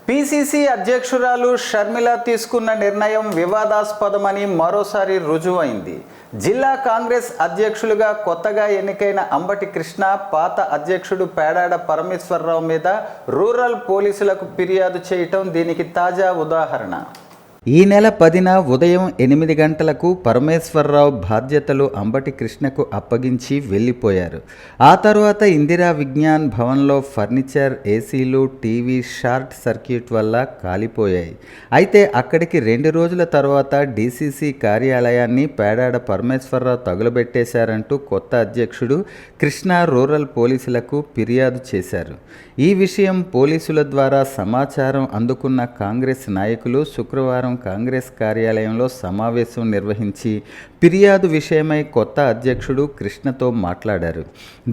PCC అధ్యక్షురాలు షర్మిల తీసుకున్న నిర్ణయం వివాదాస్పదమని మరోసారి రుజువైంది. జిల్లా కాంగ్రెస్ అధ్యక్షులుగా కొత్తగా ఎన్నికైన అంబటి కృష్ణ పాత అధ్యక్షుడు పేడాడ పరమేశ్వరరావు మీద రూరల్ పోలీసులకు ఫిర్యాదు చేయటం దీనికి తాజా ఉదాహరణ. ఈ నెల 10న ఉదయం 8 గంటలకు పరమేశ్వరరావు బాధ్యతలు అంబటి కృష్ణకు అప్పగించి వెళ్ళిపోయారు. ఆ తర్వాత ఇందిరా విజ్ఞాన్ భవన్లో ఫర్నిచర్, ఏసీలు, టీవీ షార్ట్ సర్క్యూట్ వల్ల కాలిపోయాయి. అయితే అక్కడికి 2 రోజుల తర్వాత డీసీసీ కార్యాలయాన్ని పేడాడ పరమేశ్వరరావు తగులబెట్టేశారంటూ కొత్త అధ్యక్షుడు కృష్ణ రూరల్ పోలీసులకు ఫిర్యాదు చేశారు. ఈ విషయం పోలీసుల ద్వారా సమాచారం అందుకున్న కాంగ్రెస్ నాయకులు శుక్రవారం కాంగ్రెస్ కార్యాలయంలో సమావేశం నిర్వహించి ఫిర్యాదు విషయమై కొత్త అధ్యక్షుడు కృష్ణతో మాట్లాడారు.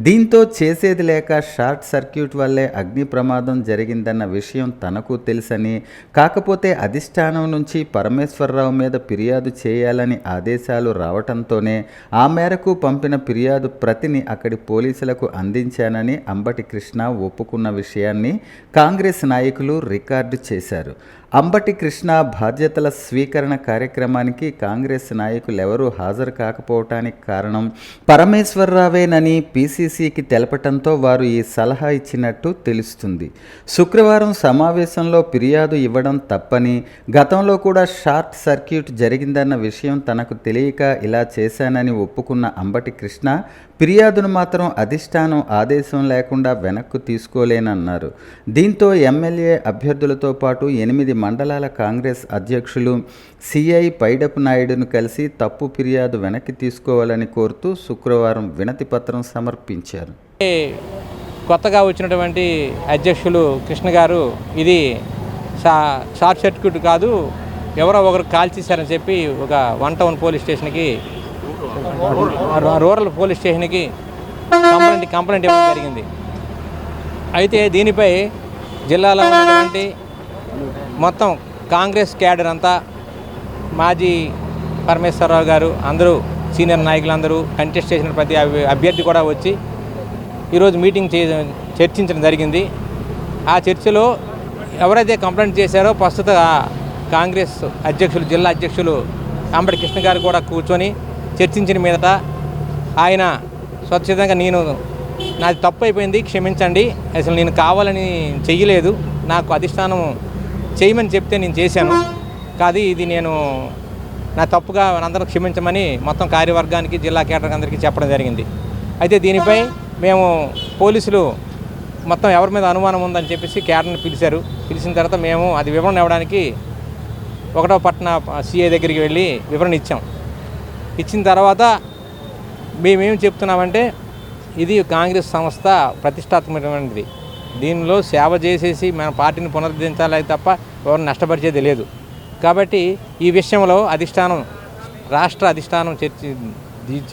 దీంతో చేసేది లేక షార్ట్ సర్క్యూట్ వల్లే అగ్ని ప్రమాదం జరిగిందన్న విషయం తనకు తెలుసని, కాకపోతే అధిష్టానం నుంచి పరమేశ్వరరావు మీద ఫిర్యాదు చేయాలని ఆదేశాలు రావటంతోనే ఆ మేరకు పంపిన ఫిర్యాదు ప్రతిని అక్కడి పోలీసులకు అందించానని అంబటి కృష్ణ ఒప్పుకున్న విషయాన్ని కాంగ్రెస్ నాయకులు రికార్డు చేశారు. అంబటి కృష్ణ బాధ్యతల స్వీకరణ కార్యక్రమానికి కాంగ్రెస్ నాయకులెవరూ హాజరు కాకపోవటానికి కారణం పరమేశ్వరరావేనని పీసీసీకి తెలపటంతో వారు ఈ సలహా ఇచ్చినట్టు తెలుస్తుంది. శుక్రవారం సమావేశంలో ఫిర్యాదు ఇవ్వడం తప్పని, గతంలో కూడా షార్ట్ సర్క్యూట్ జరిగిందన్న విషయం తనకు తెలియక ఇలా చేశానని ఒప్పుకున్న అంబటి కృష్ణ ఫిర్యాదును మాత్రం అధిష్టానం ఆదేశం లేకుండా వెనక్కు తీసుకోలేనన్నారు. దీంతో ఎమ్మెల్యే అభ్యర్థులతో పాటు 8 మండలాల కాంగ్రెస్ అధ్యక్షులు సిఐ పైడపు నాయుడును కలిసి తప్పు ఫిర్యాదు వెనక్కి తీసుకోవాలని కోరుతూ శుక్రవారం వినతి పత్రం సమర్పించారు. కొత్తగా వచ్చినటువంటి అధ్యక్షులు కృష్ణ గారు ఇది షార్ట్ సర్క్యూట్ కాదు, ఎవరో ఒకరు కాల్చేశారని చెప్పి ఒక 1 టౌన్ పోలీస్ స్టేషన్కి, రూరల్ పోలీస్ స్టేషన్కి కంప్లైంట్ ఇవ్వడం జరిగింది. అయితే దీనిపై జిల్లాలో ఉన్నటువంటి మొత్తం కాంగ్రెస్ క్యాడర్ అంతా, మాజీ పరమేశ్వరరావు గారు, అందరూ సీనియర్ నాయకులందరూ, కంటెస్ట్ చేసిన ప్రతి అభ్యర్థి కూడా వచ్చి ఈరోజు మీటింగ్ చర్చించడం జరిగింది. ఆ చర్చలో ఎవరైతే కంప్లైంట్ చేశారో ప్రస్తుత కాంగ్రెస్ అధ్యక్షులు, జిల్లా అధ్యక్షులు అంబటి కృష్ణ గారు కూడా కూర్చొని చర్చించిన మీదట ఆయన స్వచ్ఛందంగా నాది తప్పు అయిపోయింది, క్షమించండి, అసలు నేను కావాలని చెయ్యలేదు, నాకు అధిష్టానం చేయమని చెప్తే నేను చేశాను, కాదు ఇది నేను నా తప్పుగా అందరూ క్షమించమని మొత్తం కార్యవర్గానికి, జిల్లా కేటర్కి అందరికీ చెప్పడం జరిగింది. అయితే దీనిపై మేము పోలీసులు మొత్తం ఎవరి మీద అనుమానం ఉందని చెప్పేసి కేటర్ని పిలిచిన తర్వాత మేము అది వివరణ ఇవ్వడానికి 1వ పట్టణ సిఐ దగ్గరికి వెళ్ళి వివరణ ఇచ్చిన తర్వాత మేమేం చెప్తున్నామంటే, ఇది కాంగ్రెస్ సంస్థ ప్రతిష్టాత్మకమైనది, దీనిలో సేవ చేసేసి మన పార్టీని పునరుద్ధరించాలి తప్ప ఎవరిని నష్టపరిచేది లేదు. కాబట్టి ఈ విషయంలో రాష్ట్ర అధిష్టానం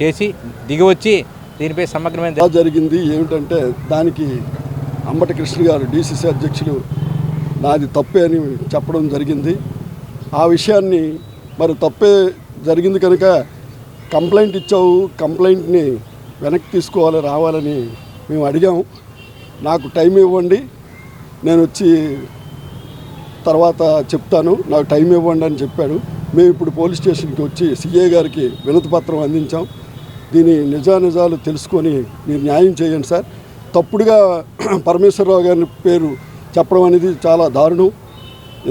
చేసి దిగివచ్చి దీనిపై సమగ్రమైన జరిగింది. ఏమిటంటే దానికి అంబటి కృష్ణ గారు డీసీసీ అధ్యక్షులు నాది తప్పే అని చెప్పడం జరిగింది. ఆ విషయాన్ని మరి తప్పే జరిగింది కనుక కంప్లైంట్ ఇచ్చావు, కంప్లైంట్ని వెనక్కి తీసుకోవాలి, రావాలని మేము అడిగాము. నాకు టైం ఇవ్వండి, నేను వచ్చి తర్వాత చెప్తాను, నాకు టైం ఇవ్వండి అని చెప్పాడు. మేము ఇప్పుడు పోలీస్ స్టేషన్కి వచ్చి సిఐ గారికి వినతి పత్రం అందించాం. దీని నిజాలు తెలుసుకొని మీరు న్యాయం చేయండి సార్. తప్పుడుగా పరమేశ్వరరావు గారి పేరు చెప్పడం అనేది చాలా దారుణం.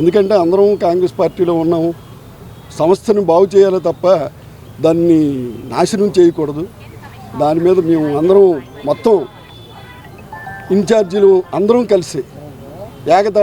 ఎందుకంటే అందరం కాంగ్రెస్ పార్టీలో ఉన్నాము, సంస్థని బాగు చేయాలి తప్ప దాన్ని నాశనం చేయకూడదు. దాని మీద మేము అందరం మొత్తం ఇన్ఛార్జీలు అందరం కలిసి ఏకతా